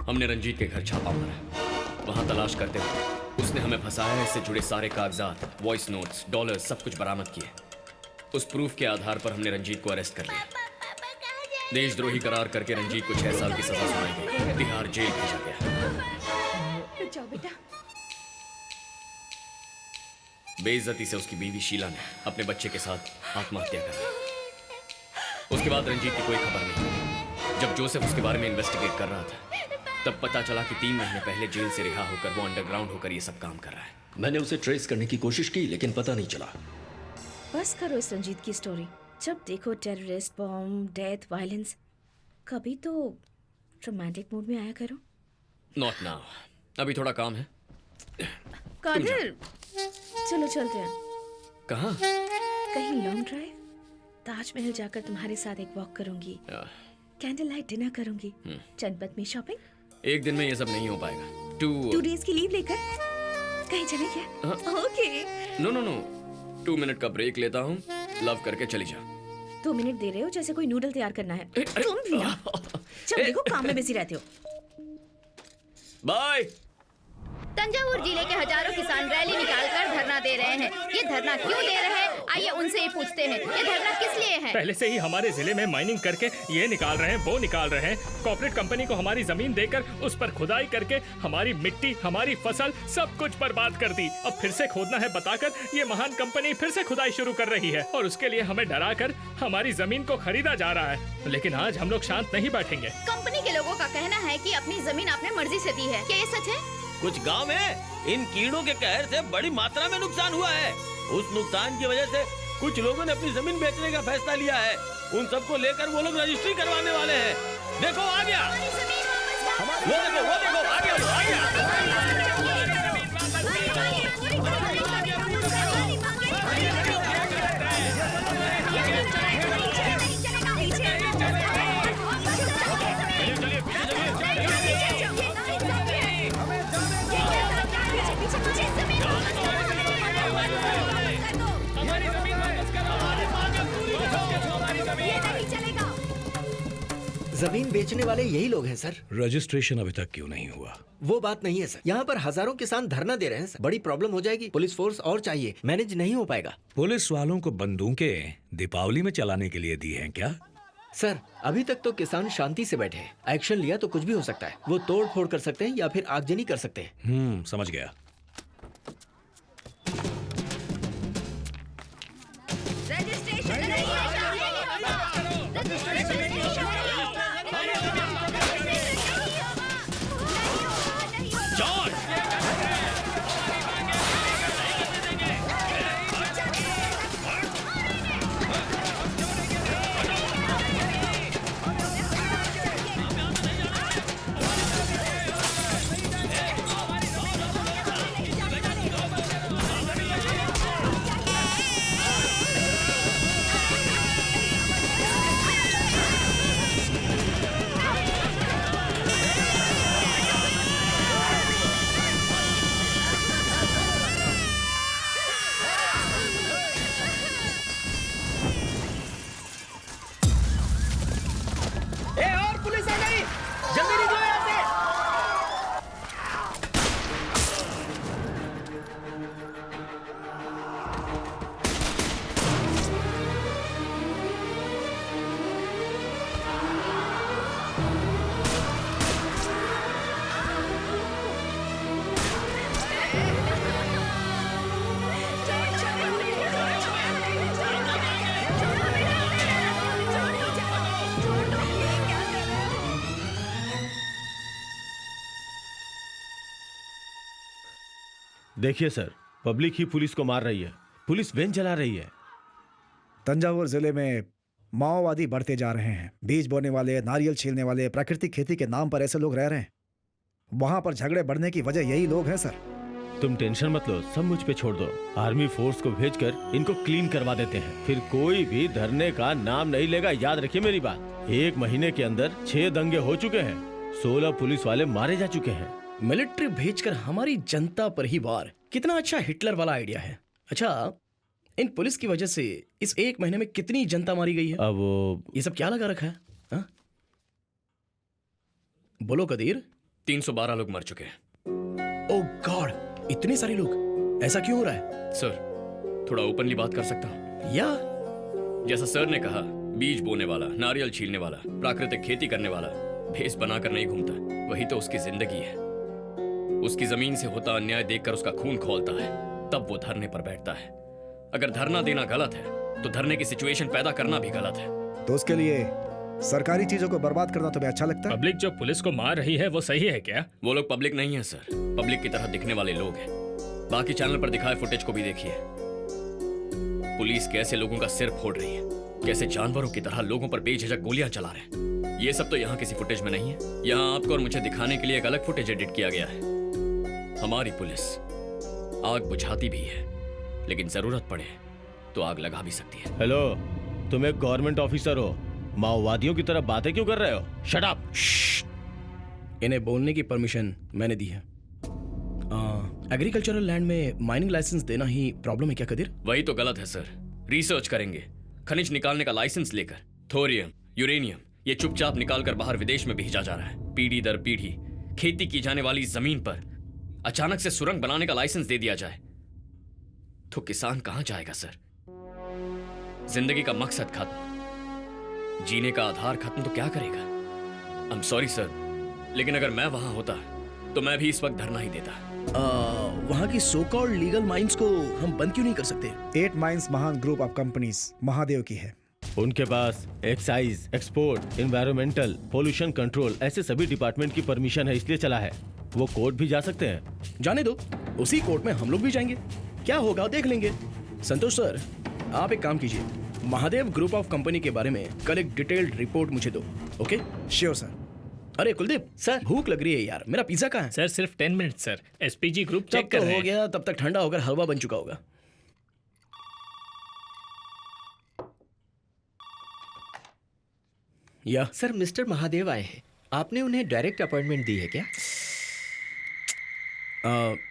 हमने रंजीत के घर छापा मारा। वहां तलाश करते हुए उसने हमें फंसाया। इससे जुड़े सारे कागजात, वॉइस नोट्स, डॉलर्स सब कुछ बरामद किए। उस प्रूफ के आधार पर हमने रंजीत को अरेस्ट कर लिया। देशद्रोही करार करके रंजीत को 6 साल की सजा सुनाई गई। तिहाड़ जेल भेजा गया। जाओ बेटा। बेइज्जती से उसकी बीवी शीला ने अपने बच्चे के साथ आत्महत्या कर ली। उसके बाद रंजीत की कोई खबर नहीं मिली। जब जोसेफ उसके बारे में इन्वेस्टिगेट कर रहा था तब पता चला कि 3 महीने पहले जेल से रिहा होकर वो अंडरग्राउंड होकर ये सब काम कर रहा है। मैंने उसे ट्रेस करने की कोशिश की लेकिन पता नहीं चला। बस करो इस रंजीत की स्टोरी। जब देखो टेररिस्ट, बॉम्ब, डेथ, वायलेंस। कभी तो रोमांटिक मूड में आया करो। नॉट नाउ, अभी थोड़ा काम है। कादिर, चलो चलते हैं। कहाँ? कहीं लॉन्ग ड्राइव। ताजमहल जाकर तुम्हारे साथ एक वॉक करूंगी। कैंडल लाइट डिनर करूंगी। जनपद में शॉपिंग। एक दिन में ये सब नहीं हो पाएगा। 2 डेज की लीव लेकर कहीं चले क्या? ओके। नो 2 मिनट का ब्रेक लेता हूँ। लव करके चली जा। 2 मिनट दे रहे हो जैसे कोई नूडल तैयार करना है। तुम भी ना। जब देखो काम में बिजी रहते हो। बाय। तंजावुर जिले के हजारों किसान रैली निकालकर धरना दे रहे हैं। ये धरना क्यों दे रहे हैं, आइए उनसे ही पूछते हैं। ये धरना किस लिए है? पहले से ही हमारे जिले में माइनिंग करके ये निकाल रहे हैं, वो निकाल रहे हैं। कॉर्पोरेट कंपनी को हमारी जमीन देकर उस पर खुदाई करके हमारी मिट्टी, हमारी फसल सब कुछ बर्बाद कर दी। अब फिर से खोदना है बताकर ये महान कंपनी फिर से खुदाई शुरू कर रही है और उसके लिए हमें डरा कर हमारी जमीन को खरीदा जा रहा है। लेकिन आज हम लोग शांत नहीं बैठेंगे। कंपनी के लोगों का कहना है कि अपनी जमीन आपने मर्जी से दी है। क्या ये सच है? कुछ गांव में इन कीड़ों के कहर से बड़ी मात्रा में नुकसान हुआ है। उस नुकसान की वजह से कुछ लोगों ने अपनी जमीन बेचने का फैसला लिया है। उन सबको लेकर वो लोग रजिस्ट्री करवाने वाले हैं। देखो आ गया, वो देखो आ गया। जमीन बेचने वाले यही लोग हैं सर। रजिस्ट्रेशन अभी तक क्यों नहीं हुआ? वो बात नहीं है सर, यहाँ पर हजारों किसान धरना दे रहे हैं सर। बड़ी प्रॉब्लम हो जाएगी। पुलिस फोर्स और चाहिए, मैनेज नहीं हो पाएगा। पुलिस वालों को बंदूकें दीपावली में चलाने के लिए दी हैं क्या? सर अभी तक तो किसान शांति से बैठे हैं। एक्शन लिया तो कुछ भी हो सकता है। वो तोड़ फोड़ कर सकते हैं या फिर आगजनी कर सकते हैं। समझ गया। देखिए सर, पब्लिक ही पुलिस को मार रही है। पुलिस वैन चला रही है। तंजावुर जिले में माओवादी बढ़ते जा रहे हैं। बीज बोने वाले, नारियल छीलने वाले, प्राकृतिक खेती के नाम पर ऐसे लोग रह रहे हैं। वहां पर झगड़े बढ़ने की वजह यही लोग हैं सर। तुम टेंशन मत लो, सब मुझ पे छोड़ दो। आर्मी फोर्स को भेजकर इनको क्लीन करवा देते हैं। फिर कोई भी धरने का नाम नहीं लेगा। याद रखिए मेरी बात। 1 महीने के अंदर 6 दंगे हो चुके हैं। 16 पुलिस वाले मारे जा चुके हैं। मिलिट्री भेजकर हमारी जनता पर ही वार, कितना अच्छा हिटलर वाला आइडिया है। अच्छा, इन पुलिस की वजह से इस 1 महीने में कितनी जनता मारी गई है? अब ये सब क्या लगा रखा है? हा? बोलो कदीर, 312 लोग मर चुके हैं। ओह गॉड, इतने सारे लोग, ऐसा क्यों हो रहा है? सर, थोड़ा ओपनली बात कर सकता हूँ? या जैसा सर ने कहा, बीज बोने वाला, नारियल छीलने वाला, प्राकृतिक खेती करने वाला भेस बनाकर नहीं घूमता, वही तो उसकी जिंदगी है। उसकी जमीन से होता अन्याय देखकर उसका खून खौलता है, तब वो धरने पर बैठता है। अगर धरना देना गलत है तो धरने की सिचुएशन पैदा करना भी गलत है। तो उसके लिए सरकारी चीजों को बर्बाद करना तुम्हें अच्छा लगता है? पब्लिक जो पुलिस को मार रही है वो सही है क्या? वो लोग पब्लिक नहीं है सर, पब्लिक की तरह दिखने वाले लोग हैं। बाकी चैनल पर दिखाए फुटेज को भी देखिए। पुलिस कैसे लोगों का सिर फोड़ रही है, कैसे जानवरों की तरह लोगों पर बेझिझक गोलियां चला रहे हैं। ये सब तो यहाँ किसी फुटेज में नहीं है। यहाँ आपको और मुझे दिखाने के लिए एक अलग फुटेज एडिट किया गया है। हमारी पुलिस आग बुझाती भी है, लेकिन जरूरत पड़े तो आग लगा भी सकती है। हेलो, तुम एक गवर्नमेंट ऑफिसर हो, माओवादियों की तरह बातें क्यों कर रहे हो? Shut up. इन्हें बोलने की परमिशन मैंने दी है। एग्रीकल्चरल लैंड में माइनिंग लाइसेंस देना ही प्रॉब्लम है क्या कदीर? वही तो गलत है सर। रिसर्च करेंगे, खनिज निकालने का लाइसेंस लेकर थोरियम, यूरेनियम ये चुपचाप निकालकर बाहर विदेश में भेजा जा रहा है। पीढ़ी दर पीढ़ी खेती की जाने वाली जमीन पर अचानक से सुरंग बनाने का लाइसेंस दे दिया जाए तो किसान कहां जाएगा सर? जिंदगी का मकसद खत्म, जीने का आधार खत्म तो क्या करेगा? आई एम सॉरी सर, लेकिन अगर मैं वहां होता तो मैं भी इस वक्त धरना ही देता। वहाँ की सो कॉल्ड लीगल माइंस को हम बंद क्यों नहीं कर सकते? 8 माइंस महान ग्रुप ऑफ कंपनीज महादेव की है। उनके पास excise, export, environmental, pollution control ऐसे सभी डिपार्टमेंट की परमिशन है, इसलिए चला है। वो कोर्ट भी जा सकते हैं। जाने दो, उसी कोर्ट में हम लोग भी जाएंगे, क्या होगा देख लेंगे। संतोष सर, आप एक काम कीजिए, महादेव ग्रुप ऑफ कंपनी के बारे में कल एक डिटेल्ड रिपोर्ट मुझे दो। ओके? Sure sir. अरे कुलदीप सर, भूख लग रही है यार, मेरा पिज्जा कहाँ है? सर सिर्फ 10 मिनट सर, एसपीजी ग्रुप तब चेक कर तो रहे हो हैं। गया, तब तक ठंडा होकर हलवा बन चुका होगा। या सर, मिस्टर महादेव आए हैं। आपने उन्हें डायरेक्ट अपॉइंटमेंट दी है क्या?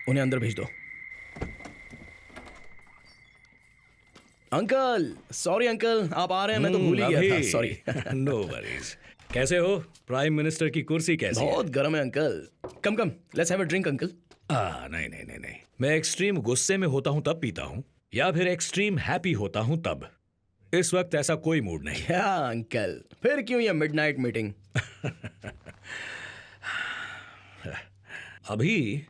उन्हें अंदर भेज दो। अंकल, सॉरी अंकल, आप आ रहे हैं, मैं तो भूल ही गया था, सॉरी। No worries. कैसे हो? प्राइम मिनिस्टर की कुर्सी कैसी है? बहुत गर्म है uncle. Come come, let's have a drink uncle. नहीं नहीं नहीं नहीं, मैं एक्सट्रीम गुस्से में होता हूं तब पीता हूं, या फिर एक्सट्रीम हैप्पी होता हूं तब। इस वक्त ऐसा कोई मूड नहीं। क्या अंकल, फिर क्यों ये मिडनाइट मीटिंग? अभी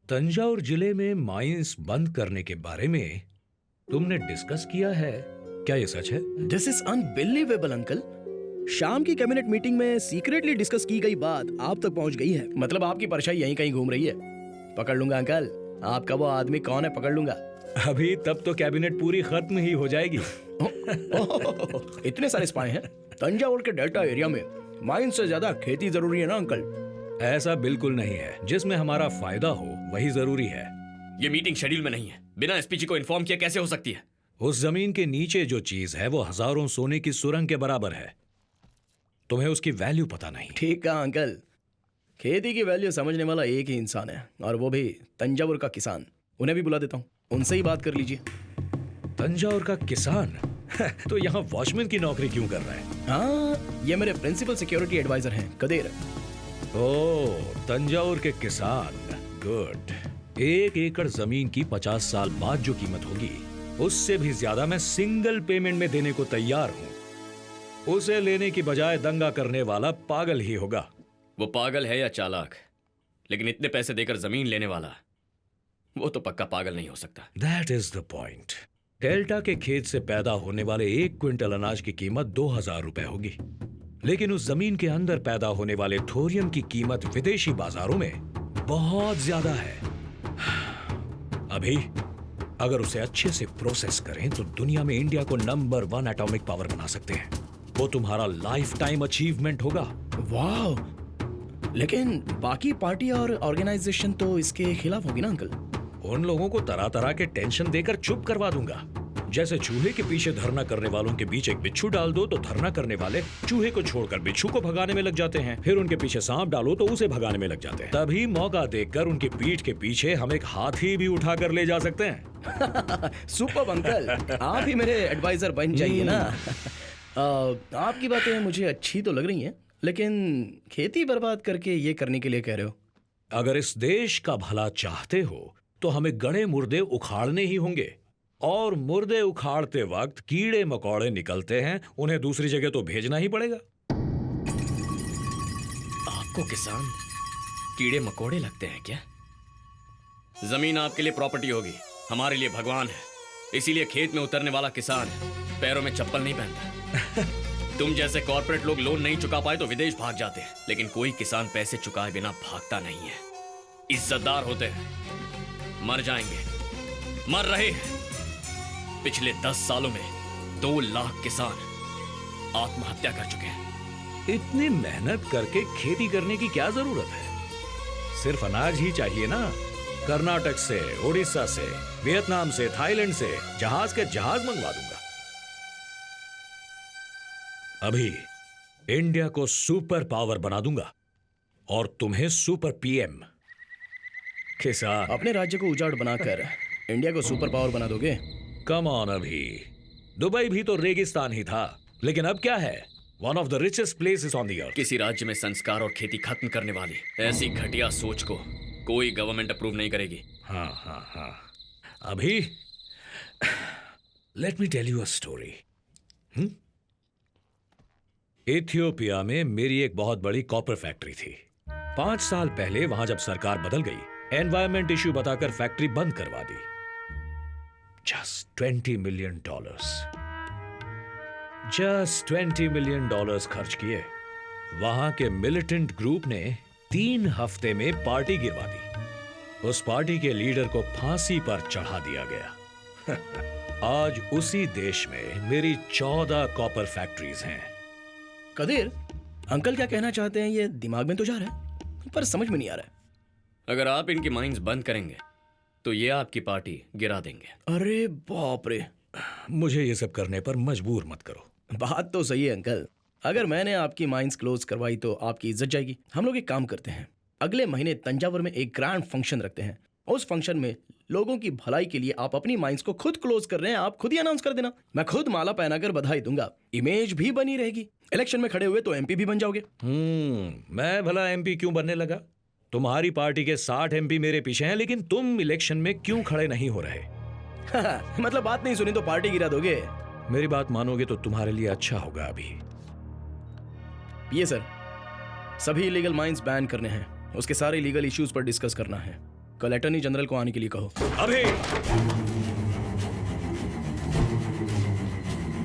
तंजावुर जिले में माइंस बंद करने के बारे में तुमने डिस्कस किया है क्या? ये सच है? This is unbelievable uncle. शाम की कैबिनेट मीटिंग में सीक्रेटली डिस्कस की गई बात आप तक पहुंच गई है। मतलब आपकी परछाई यहीं कहीं घूम रही है। पकड़ लूंगा अंकल, आपका वो आदमी कौन है पकड़ लूंगा। अभी तब तो कैबिनेट पूरी खत्म ही हो जाएगी। इतने सारे स्पाई हैं तंजावुर के डेल्टा एरिया में, माइन से ज्यादा खेती जरूरी है ना अंकल? ऐसा बिल्कुल नहीं है, जिसमें हमारा फायदा हो वही जरूरी है। ये मीटिंग शेड्यूल में नहीं है, बिना एसपीजी को इन्फॉर्म किया कैसे हो सकती है? उस जमीन के नीचे जो चीज है वो हजारों सोने की सुरंग के बराबर है। तुम्हें उसकी वैल्यू पता नहीं। ठीक कहा अंकल, खेती की वैल्यू समझने वाला एक ही इंसान है, और वो भी तंजावुर का किसान। उन्हें भी बुला देता हूँ, उनसे ही बात कर लीजिए। तंजावुर का किसान? तो यहाँ वॉचमैन की नौकरी क्यों कर रहा है? हाँ, ये मेरे प्रिंसिपल सिक्योरिटी एडवाइजर हैं, कदेर। ओह, तंजावुर के किसान, गुड। 1 एकड़ जमीन की 50 साल बाद जो कीमत होगी, उससे भी ज्यादा मैं सिंगल पेमेंट में देने को तैयार हूँ। उसे लेने की बजाय दंगा करने वाला पागल ही होगा। वो पागल है या चालाक, लेकिन इतने पैसे देकर जमीन लेने वाला वो तो पक्का पागल नहीं हो सकता। That is the point. Delta के खेत से पैदा होने वाले 1 क्विंटल अनाज की कीमत 2000 रुपए होगी, लेकिन उस जमीन के अंदर पैदा होने वाले थोरियम की कीमत विदेशी बाजारों में बहुत ज्यादा है। अभी अगर उसे अच्छे से प्रोसेस करें तो दुनिया में इंडिया को नंबर 1 एटॉमिक पावर बना सकते हैं। वो तुम्हारा लाइफ टाइम अचीवमेंट होगा। वाह, लेकिन बाकी पार्टी और ऑर्गेनाइजेशन तो इसके खिलाफ होगी ना अंकल? उन लोगों को तरह तरह के टेंशन देकर चुप करवा दूंगा। जैसे चूहे के पीछे धरना करने वालों के बीच एक बिच्छू डाल दो तो धरना करने वाले चूहे को छोड़कर बिच्छू को भगाने में लग जाते हैं, फिर उनके पीछे सांप डालो तो उसे भगाने में लग जाते हैं। तभी मौका देखकर उनकी पीठ के पीछे हम एक हाथी भी उठाकर ले जा सकते हैं। सुपर अंकल, आप ही मेरे एडवाइजर बन जाइए ना। आपकी बातें मुझे अच्छी तो लग रही हैं, लेकिन खेती बर्बाद करके ये करने के लिए कह रहे हो, अगर इस देश का भला चाहते हो तो हमें गड़े मुर्दे उखाड़ने ही होंगे, और मुर्दे उखाड़ते वक्त कीड़े मकोड़े निकलते हैं, उन्हें दूसरी जगह तो भेजना ही पड़ेगा। आपको किसान कीड़े मकोड़े लगते हैं क्या? जमीन आपके लिए प्रॉपर्टी होगी, हमारे लिए भगवान है। इसीलिए खेत में उतरने वाला किसान पैरों में चप्पल नहीं पहनता। तुम जैसे कॉर्पोरेट लोग लोन नहीं चुका पाए तो विदेश भाग जाते हैं, लेकिन कोई किसान पैसे चुकाए बिना भागता नहीं है। इज्जतदार होते हैं, मर जाएंगे, मर रहे हैं। पिछले 10 सालों में 2 लाख किसान आत्महत्या कर चुके हैं। इतनी मेहनत करके खेती करने की क्या जरूरत है? सिर्फ अनाज ही चाहिए ना। कर्नाटक से, उड़ीसा से, वियतनाम से, थाईलैंड से जहाज के जहाज मंगवा दूंगा। अभी इंडिया को सुपर पावर बना दूंगा और तुम्हें सुपर पीएम। किसान, अपने राज्य को उजाड़ बनाकर इंडिया को सुपर पावर बना दोगे? कम ऑन अभी। दुबई भी तो रेगिस्तान ही था, लेकिन अब क्या है? One of the richest places on the earth. किसी राज्य में संस्कार और खेती खत्म करने वाली ऐसी घटिया सोच को कोई गवर्नमेंट अप्रूव नहीं करेगी। हाँ। अभी let me tell you a story. Ethiopia में मेरी एक बहुत बड़ी कॉपर फैक्ट्री थी। 5 साल पहले वहां जब सरकार बदल गई, एनवायरमेंट इश्यू बताकर फैक्ट्री बंद करवा दी। जस्ट $20 million, जस्ट $20 million खर्च किए। वहां के मिलिटेंट ग्रुप ने 3 हफ्ते में पार्टी गिरवा दी। उस पार्टी के लीडर को फांसी पर चढ़ा दिया गया। आज उसी देश में मेरी 14 कॉपर फैक्ट्रीज हैं। कदीर, अंकल क्या कहना चाहते हैं ये दिमाग में तो जा रहा है, पर समझ में नहीं आ रहा है। अगर आप इनकी माइंस बंद करेंगे तो ये आपकी पार्टी गिरा देंगे। अरे बाप रे, मुझे ये सब करने पर मजबूर मत करो। बात तो सही है अंकल। अगर मैंने आपकी माइंस क्लोज करवाई तो आपकी इज्जत जाएगी। हम लोग एक काम करते हैं, अगले महीने तंजावुर में एक ग्रैंड फंक्शन रखते हैं। उस फंक्शन में लोगों की भलाई के लिए आप अपनी माइंस को खुद क्लोज कर रहे हैं, आप खुद ही अनाउंस कर देना। मैं खुद माला पहनाकर बधाई दूंगा, इमेज भी बनी रहेगी। इलेक्शन में खड़े हुए तो एमपी भी बन जाओगे। मैं भला एमपी क्यों बनने लगा? तुम्हारी पार्टी के 60 एमपी मेरे पीछे हैं, लेकिन तुम इलेक्शन में क्यों खड़े नहीं हो रहे? मतलब बात नहीं सुनी तो पार्टी गिरा दोगे? मेरी बात मानोगे तो तुम्हारे लिए अच्छा होगा। अभी ये सर, सभी इलीगल माइंस बैन करने हैं, उसके सारे लीगल इश्यूज पर डिस्कस करना है। कल अटॉर्नी जनरल को आने के लिए कहो। अभी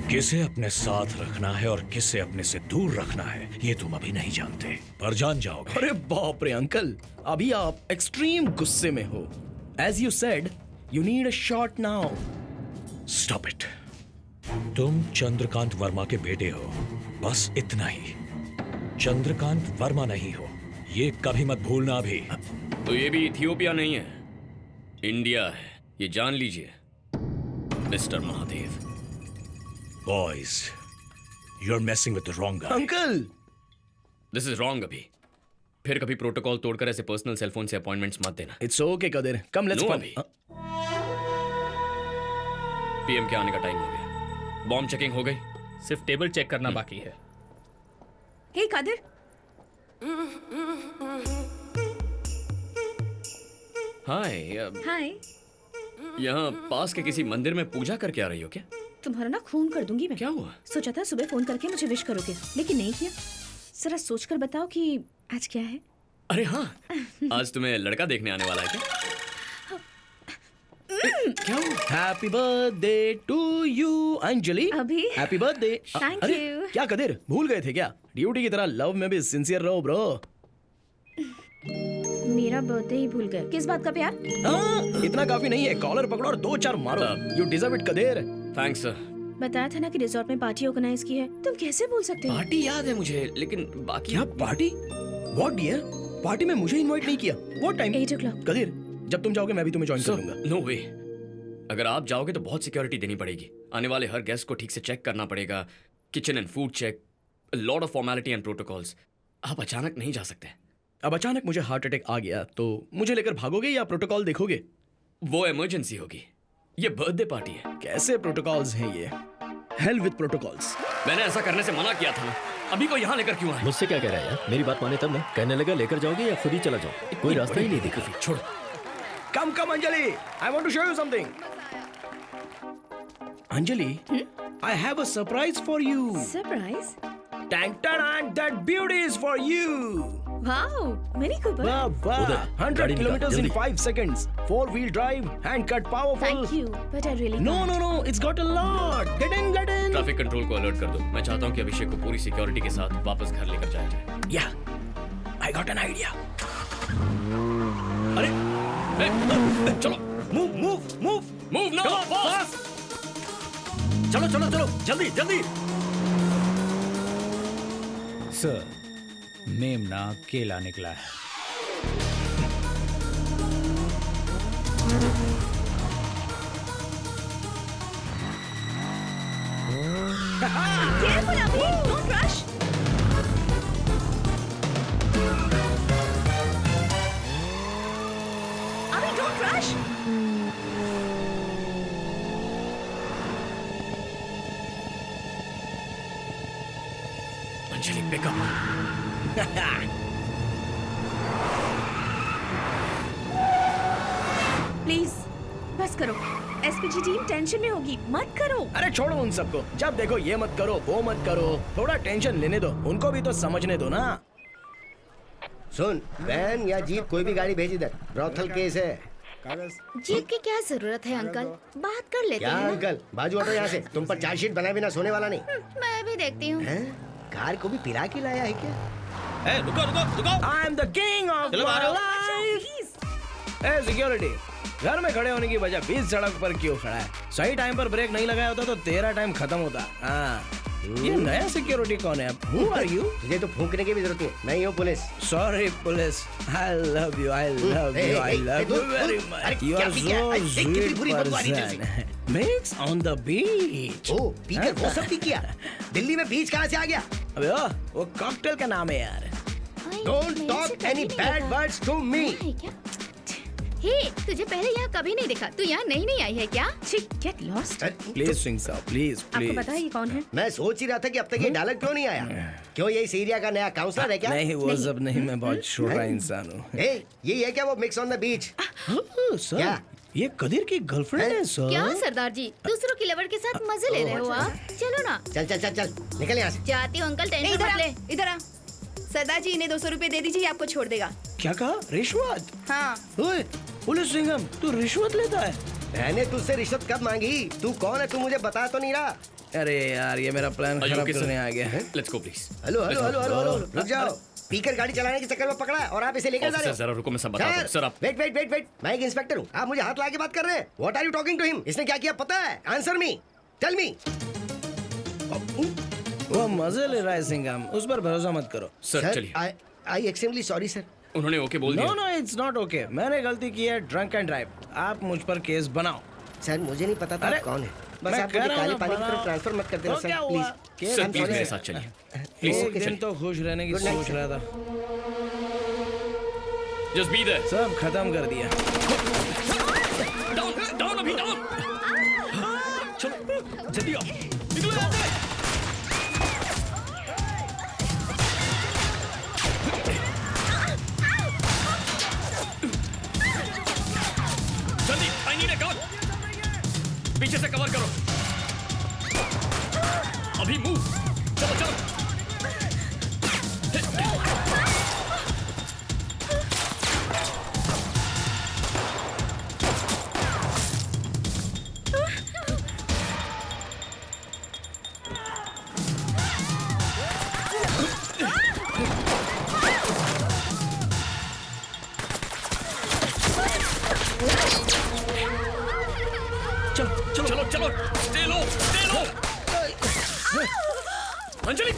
किसे अपने साथ रखना है और किसे अपने से दूर रखना है ये तुम अभी नहीं जानते, पर जान जाओगे। अरे बाप रे अंकल, अभी आप एक्सट्रीम गुस्से में हो। As you said, you need a shot now. Stop it. तुम चंद्रकांत वर्मा के बेटे हो, बस इतना ही। चंद्रकांत वर्मा नहीं हो, ये कभी मत भूलना। अभी तो ये भी इथियोपिया नहीं है, इंडिया है, ये जान लीजिए mister Mahadev. Boys, you're messing with the wrong guy. Uncle, this is wrong. अभी फिर कभी प्रोटोकॉल तोड़कर ऐसे पर्सनल सेलफोन से अपॉइंटमेंट्स मत देना। It's okay Kadir, come let's No, fun. अभी। पीएम के आने का टाइम हो गया। बॉम्ब चेकिंग हो गई, सिर्फ टेबल चेक करना बाकी है। हे कादिर, हाय। हाय। यहाँ पास के किसी मंदिर में पूजा करके आ रही हो क्या? तुम्हारा ना खून कर दूंगी मैं। क्या हुआ? सोचा था सुबह फोन करके मुझे विश करोगे, लेकिन नहीं किया। जरा सोचकर बताओ कि आज क्या है? अरे हाँ, आज तुम्हें लड़का देखने आने वाला है क्या? क्या हुआ? Happy birthday to you Anjali. अभी? Happy birthday. Thank अरे you. क्या कदीर, भूल गए थे क्या? ड्यूटी की तरह लव में भी सिंसियर रहो ब्रो। मेरा बर्थडे ही भूल गए। किस बात का प्यार? इतना काफी नहीं है, कॉलर पकड़ो और 2-4 मारो। You deserve it Kadir. Thanks sir. बताया था ना कि रिजॉर्ट में पार्टी ऑर्गेनाइज की है, तुम कैसे भूल सकते हो? पार्टी याद है मुझे, लेकिन बाकी क्या पार्टी? What dear? पार्टी में मुझे इनवाइट नहीं किया। What time? 8 o'clock। कदीर, जब तुम जाओगे मैं भी तुम्हें ज्वाइन कर लूंगा। नो वे। अगर आप जाओगे तो बहुत सिक्योरिटी देनी पड़ेगी, आने वाले हर गेस्ट को ठीक से चेक करना पड़ेगा, kitchen and food check, lot of formality and protocols. आप अचानक नहीं जा सकते। अब अचानक मुझे हार्ट अटैक आ गया तो मुझे लेकर भागोगे या प्रोटोकॉल देखोगे? वो इमरजेंसी होगी, ये बर्थडे पार्टी है। कैसे प्रोटोकॉल्स हैं ये? Hell with protocols. मैंने ऐसा करने से मना किया था ना। अभी को यहाँ लेकर क्यों आए? मुझसे क्या कह रहा है यार? मेरी बात माने तब ना। कहने लगा लेकर जाओगे या खुद ही चला जाओ, कोई रास्ता ही नहीं दिखा। छोड़। Come, Anjali. I want to show you something. Anjali, I have a surprise for you. Surprise? Tang tan, that beauty is for you. Wow, mini Cooper. Wow, wow. उधर, 100 गाड़ी निकाल, kilometers in जल्दी। 5 seconds. 4-wheel drive, hand cut, powerful. Thank you, but I really No, can't. no, no. It's got a lot. Get in, get in. Traffic control को alert कर दो। मैं चाहता हूँ कि अभिषेक को पूरी सिक्योरिटी के साथ वापस घर लेकर जाया जाए। Yeah, I got an idea. अरे चलो, मूव नाउ, फास्ट। चलो चलो चलो जल्दी जल्दी। सर, मेमना अकेला निकला है। Careful, Abhi, don't rush. Abhi, don't rush. Anjali pickup. Please बस करो। एसपीजी टीम टेंशन में होगी, मत करो। अरे छोड़ो उन सबको। जब देखो ये मत करो, वो मत करो। थोड़ा टेंशन लेने दो, उनको भी तो समझने दो ना। सुन, वैन या जीप कोई भी गाड़ी भेज इधर। ब्रॉथल केस है। जीप की क्या जरूरत है अंकल? बात कर लेते क्या हैं ना। अंकल, बाजू हटो यहाँ से। तुम पर चार्जशीट बनाए बिना सोने वाला नहीं। मैं भी देखती हूँ। हैं? कार को भी पिला के लाया है क्या? ए, रुको रुको रुको। I am the king of चलो my बाहर आओ। life. ए सिक्योरिटी, घर में खड़े होने की वजह बीच सड़क पर क्यों खड़ा है? सही टाइम पर ब्रेक नहीं लगाया होता तो तेरा टाइम खत्म होता। हाँ, ये नया सिक्योरिटी कौन है? Who are you? तुझे तो फूंकने की भी जरूरत नहीं। मैं ही हूँ police. Sorry police, I love you, I love you, I love you very much. You are so sweet person. Mix on the beach. ओ, पीकर वो सब भी किया। दिल्ली में बीच कहाँ से आ गया? अबे वो कॉकटेल का नाम है यार। Don't talk any bad words to me. हे, तुझे पहले यहाँ कभी नहीं देखा। तू यहाँ नहीं आई है क्या? Get lost. Please sing sir, please, आपको please. पता है ये कौन है? मैं सोच ही रहा था कि अब तक ये डायलॉग क्यों नहीं आया। क्यों ये इस एरिया का नया काउंसलर है क्या? नहीं वो सब नहीं, मैं बहुत छोटा इंसान हूँ। ए, ये है क्या वो mix on the beach? Sir, क्या? ये कदीर की गर्लफ्रेंड है सर। क्या सरदार जी, दूसरों की लवर के साथ मजे ले रहे हो आप? चलो ना। चल चल चल चल, निकल यहाँ से। जाती हूँ अंकल, टेंशन मत ले। इधर आ। सरदार जी इन्हें 200 रुपए दे दीजिए, आपको छोड़ देगा। क्या कहा? रिश्वत? हाँ। ओए, पुलिस सिंघम, तू रिश्वत लेता है? मैंने तुझसे रिश्वत कब मांगी? तू कौन है? तू मुझे बता तो नहीं रहा। अरे यार, ये मेरा प्लान Are you खराब okay, करने sir? आ गया है। Let's go please. Hello hello hello hello hello, रुक जाओ। स्पीकर गाड़ी चलाने के चक्कर में पकड़ा है और आप इसे लेकर जा रहे ऑफिसर जरा रुको, मैं सब बताता हूँ। सर आप वेट वेट वेट वेट, मैं एक इंस्पेक्टर हूँ। आप मुझे हाथ ला के बात कर रहे हैं। What are you talking to him? इसने क्या किया पता है? Answer me, tell me. वो मजे ले रहा है सिंघम, उस पर भरोसा मत करो। सर चलिए। I extremely sorry sir. उन्होंने ओके बोल नो दिया। No, it's not okay. मैंने गलती की है, ड्रंक एंड ड्राइव। आप मुझ पर केस बनाओ। सर मुझे नहीं पता था अरे, आप कौन है। बस मैं आप कह मुझे रहा हूँ काले ना, पानी की बनाओ। तरफ ट्रांसफर मत कर देना तो सर क्या प्लीज। हुआ? केस सर हम प्लीज sorry मेरे है। साथ चलिए। एक प्लीज दिन तो खुश रहने की Good night, सोच sir. रहा था, जस्ट बी देयर। सब खत्म कर दिया। डाउन डाउन अभी डाउन। चलो जल्दी आओ, निकलो यहाँ से। जल्दी, आई नीड अ गन। पीछे से कवर करो। अभी मूव, चलो चलो। चलो चलो चलो, स्टे लो, स्टे लो। अंजलि